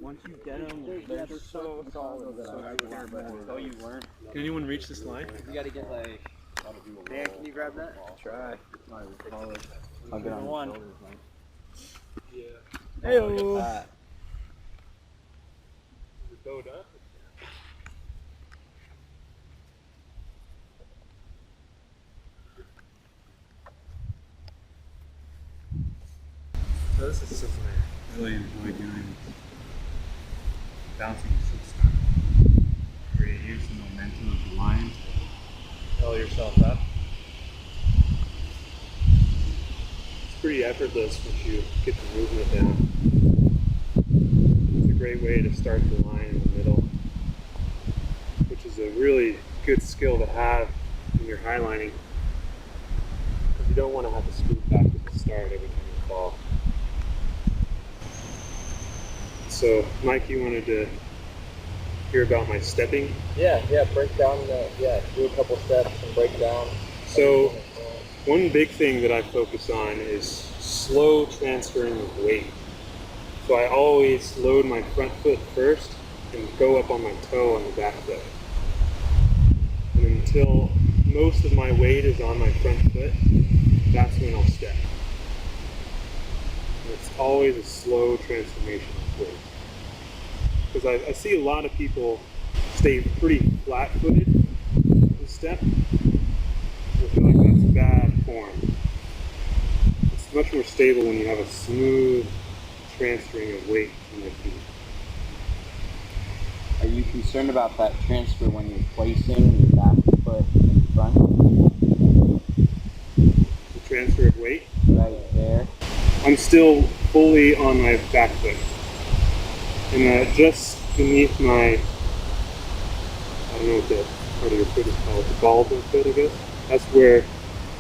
Once you get them, they're so solid. So you learn. Can anyone reach this line? You gotta get like. Dan, can you grab that? I'll try. I'll get on one. Yeah. Hey-o. So this is something I really enjoy doing. Bouncing slip where you use the momentum of the line to propel yourself up. It's pretty effortless once you get the movement down. It's a great way to start the line in the middle, which is a really good skill to have when you're highlining, because you don't want to have to scoot back at the start every time you fall. So, Mike, you wanted to hear about my stepping? Yeah, break down do a couple steps and break down. So, one big thing that I focus on is slow transferring of weight. So I always load my front foot first and go up on my toe on the back foot. And until most of my weight is on my front foot, that's when I'll step. And it's always a slow transformation of weight. Because I see a lot of people stay pretty flat-footed in step. I feel like that's bad form. It's much more stable when you have a smooth transferring of weight from your feet. Are you concerned about that transfer when you're placing your back foot in front? The transfer of weight? Right there. I'm still fully on my back foot. And just beneath my, I don't know what the part of your foot is called, the ball of my foot, I guess. That's where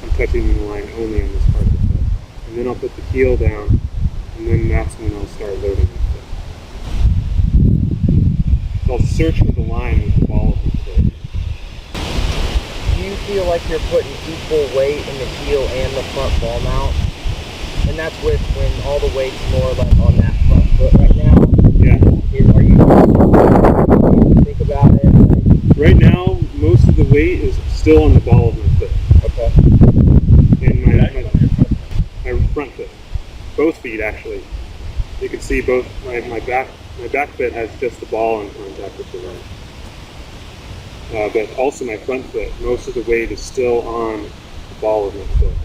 I'm touching the line only on this part of the foot. And then I'll put the heel down, and then that's when I'll start loading my foot. So I'll search for the line with the ball of my foot. Do you feel like you're putting equal weight in the heel and the front ball mount? And that's with when all the weight's more or less on that front foot right now? Yeah. Are you think about it? Right now, most of the weight is still on the ball of my foot. Okay. And my front foot. Both feet, actually. You can see both my back foot has just the ball in contact with the line. But also my front foot, most of the weight is still on the ball of my foot.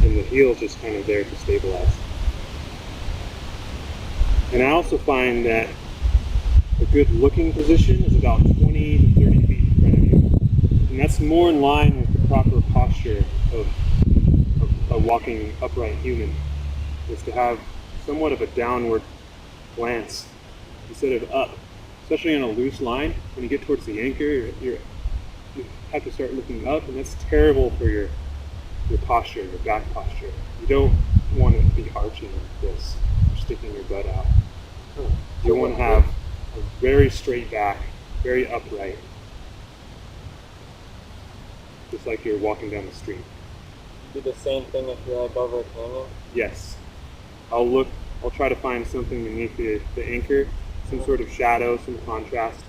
And the heel is just kind of there to stabilize. And I also find that a good looking position is about 20 to 30 feet in front of you. And that's more in line with the proper posture of a walking upright human, is to have somewhat of a downward glance instead of up. Especially on a loose line, when you get towards the anchor, you have to start looking up, and that's terrible for your posture, your back posture. You don't want to be arching like this, or sticking your butt out. You want to have a very straight back, very upright, just like you're walking down the street. Do the same thing if you're like over a canyon? Yes. I'll try to find something beneath the anchor, some sort of shadow, some contrast,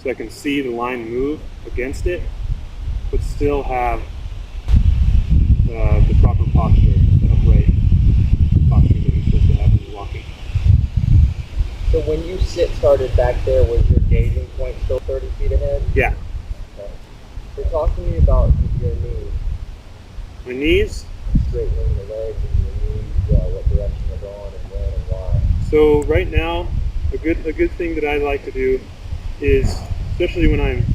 so I can see the line move against it, but still have the proper posture, the upright posture that you're supposed to have when you're walking. So when you started back there, was your gazing point still 30 feet ahead? Yeah. Okay. So talk to me about your knees. My knees? Straightening the legs and your knees, what direction they're going and when and why. So right now, a good thing that I like to do is, especially when I'm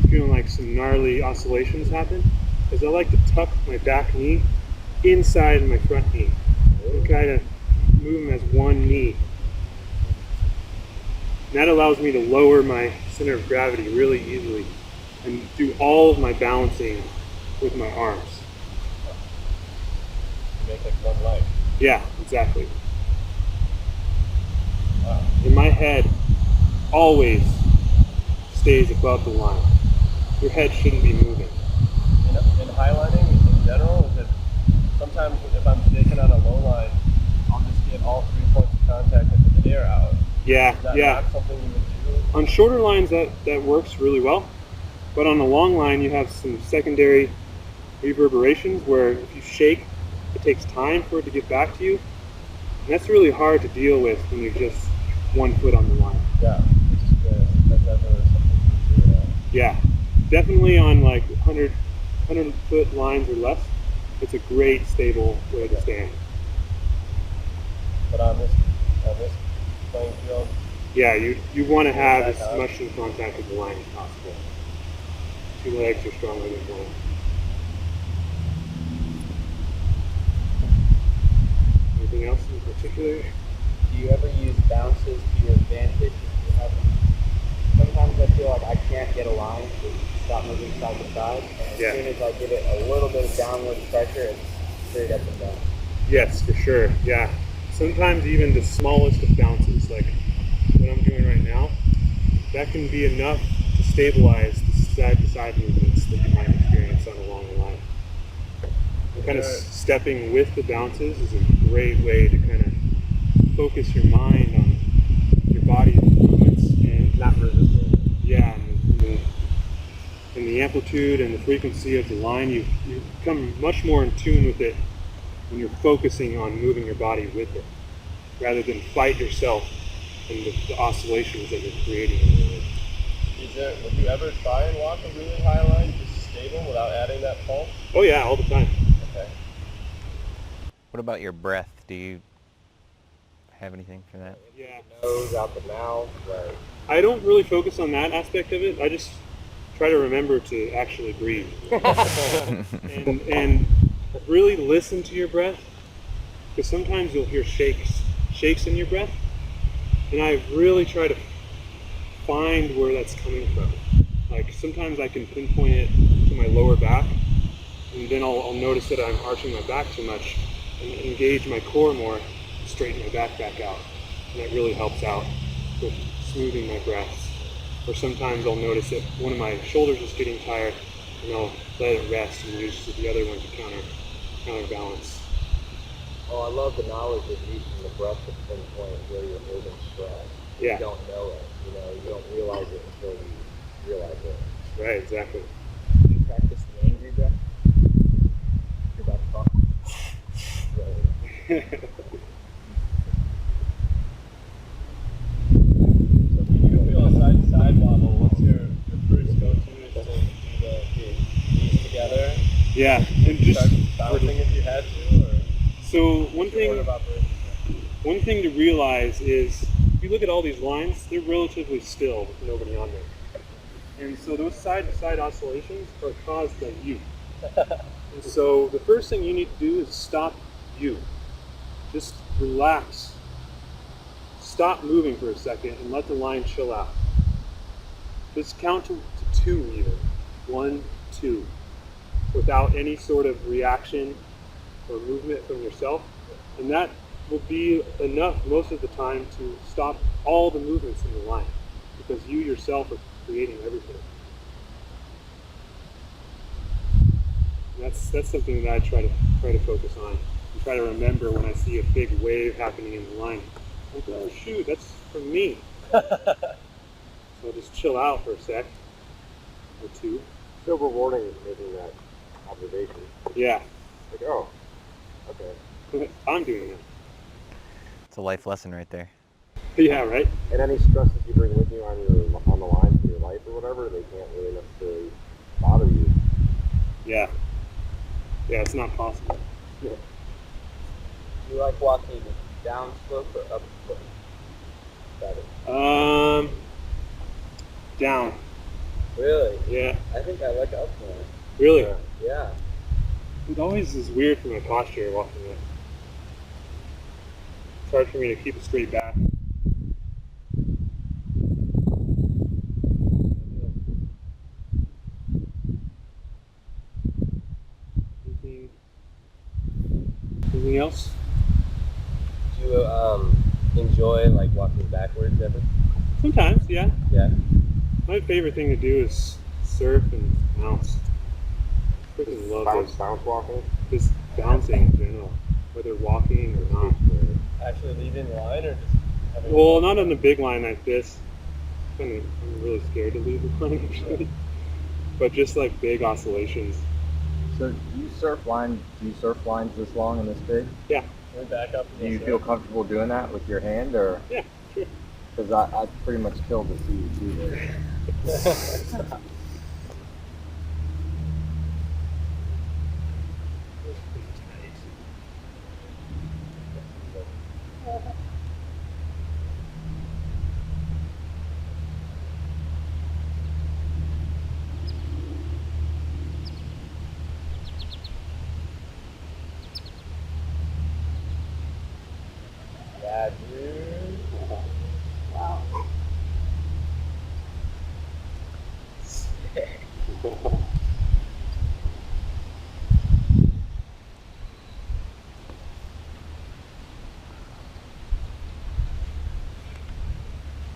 feeling like some gnarly oscillations happen, is I like to tuck my back knee inside my front knee and kind of move them as one knee. And that allows me to lower my center of gravity really easily and do all of my balancing with my arms. You make like one leg. Yeah, exactly. Wow. And my head always stays above the line. Your head shouldn't be moving. In highlighting in general, is it sometimes if I'm staking on a low line, I'll just get all 3 points of contact and put the air out. Yeah, Is that yeah. not something you would do? On shorter lines, that works really well. But on a long line, you have some secondary reverberations where if you shake, it takes time for it to get back to you. And that's really hard to deal with when you're just 1 foot on the line. Yeah. That's definitely something you would do. Yeah, definitely on like 100 foot lines or less, it's a great stable way to stand. But on this playing field, Yeah, you want to have Back as up. much in contact with the line as possible. 2 legs are stronger than one. Anything else in particular? Do you ever use bounces to your advantage? Sometimes I feel like I can't get a line to stop moving side to side. And Yeah. as soon as I give it a little bit of downward pressure, it's straight up and down. Yes, for sure. Yeah. Sometimes even the smallest of bounces, like what I'm doing right now, that can be enough to stabilize the side-to-side movements that you might experience on a longer line. And kind of stepping with the bounces is a great way to kind of focus your mind on your body movements and Not resisting. yeah, and the amplitude and the frequency of the line. You become much more in tune with it when you're focusing on moving your body with it, rather than fight yourself and the oscillations that you're creating in the room. would you ever try and walk a really high line just stable without adding that pulse? Oh yeah, all the time. Okay. What about your breath? Do you have anything for that? Yeah. Nose out the mouth, like I don't really focus on that aspect of it. I just try to remember to actually breathe and really listen to your breath, because sometimes you'll hear shakes in your breath, and I really try to find where that's coming from. Like sometimes I can pinpoint it to my lower back, and then I'll notice that I'm arching my back too much and engage my core more, straighten my back out, and that really helps out with smoothing my breaths. Or sometimes I'll notice that one of my shoulders is getting tired, and I'll let it rest and use the other one to counterbalance. oh, I love the knowledge of using the breath to pinpoint where you're holding stress. Yeah. You don't know it, you don't realize it until you realize it. Right, exactly. Do you practice the angry breath? You're about to talk. Right. So if you do feel a side to side wobble, what's your first go to is to do the knees together? Yeah, and just Start bouncing if you had to, or so one what's your order thing of operations? One thing to realize is, if you look at all these lines, they're relatively still with nobody on them. And so those side-to-side oscillations are caused by you. And so the first thing you need to do is stop you. Just relax. Stop moving for a second and let the line chill out. Just count to 2 even. 1, 2. Without any sort of reaction or movement from yourself. And that will be enough most of the time to stop all the movements in the line, because you yourself are creating everything. And that's something that I try to focus on and try to remember when I see a big wave happening in the line. Like, oh shoot, that's from me. So I'll just chill out for a sec or 2. So rewarding making that observation. Yeah. Like, oh, okay. I'm doing it. It's a life lesson right there. Yeah, right? And any stresses you bring with you on the line in your life or whatever, they can't really necessarily bother you. Yeah. Yeah, it's not possible. Yeah. You like walking down slope or up slope? Better. Down. Really? Yeah. I think I like up more. Really? Yeah. It always is weird for my posture walking up. It's hard for me to keep a straight back. Anything else? Do you enjoy like walking backwards ever? Sometimes, yeah. Yeah. My favorite thing to do is surf and bounce. Freaking love Bounce walking. just bouncing in general, whether walking or not. Actually leaving the line or just Well, not on a big line like this. I'm really scared to leave the line actually. But just like big oscillations. So do you surf lines this long and this big? Yeah. Can we back up? Do you feel comfortable doing that with your hand, or? Yeah, sure. Because I pretty much killed the CU2 there. Yeah, dude.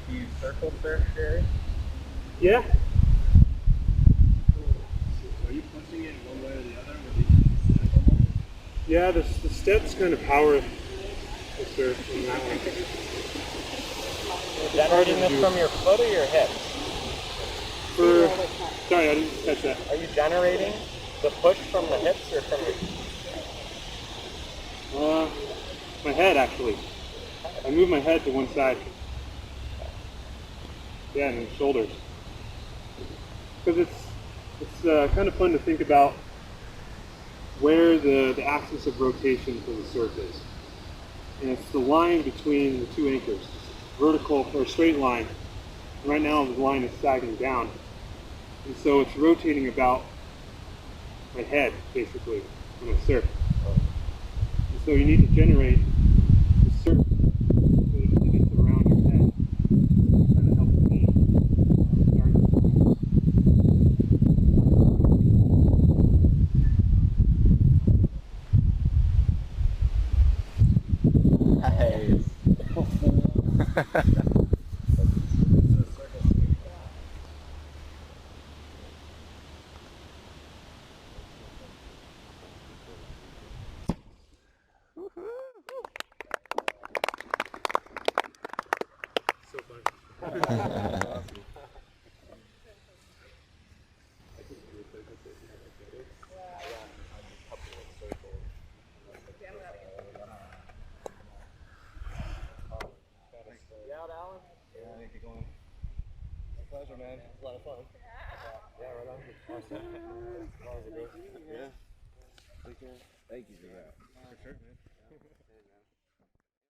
Do you circle surf, Jerry? Yeah. Are you pushing it one way or the other with each step almost? Yeah, the steps kind of power the surf in that one. Generating this from your foot or your hips? Sorry, I didn't catch that. Are you generating the push from the hips or from your... My head actually. I move my head to one side. Yeah, and the shoulders. Because it's kind of fun to think about where the axis of rotation for the surf is. And it's the line between the two anchors, vertical or straight line. And right now the line is sagging down. And so it's rotating about my head, basically, when I surf. And so you need to generate the surf so that it gets around your head. It kind of helps me start. So fun. You out, Alan? Yeah, I think you're going. My pleasure, man. It's a lot of fun. Yeah, right on. Awesome. As long as it goes. Yeah. Take care. Thank you for that. For sure, man.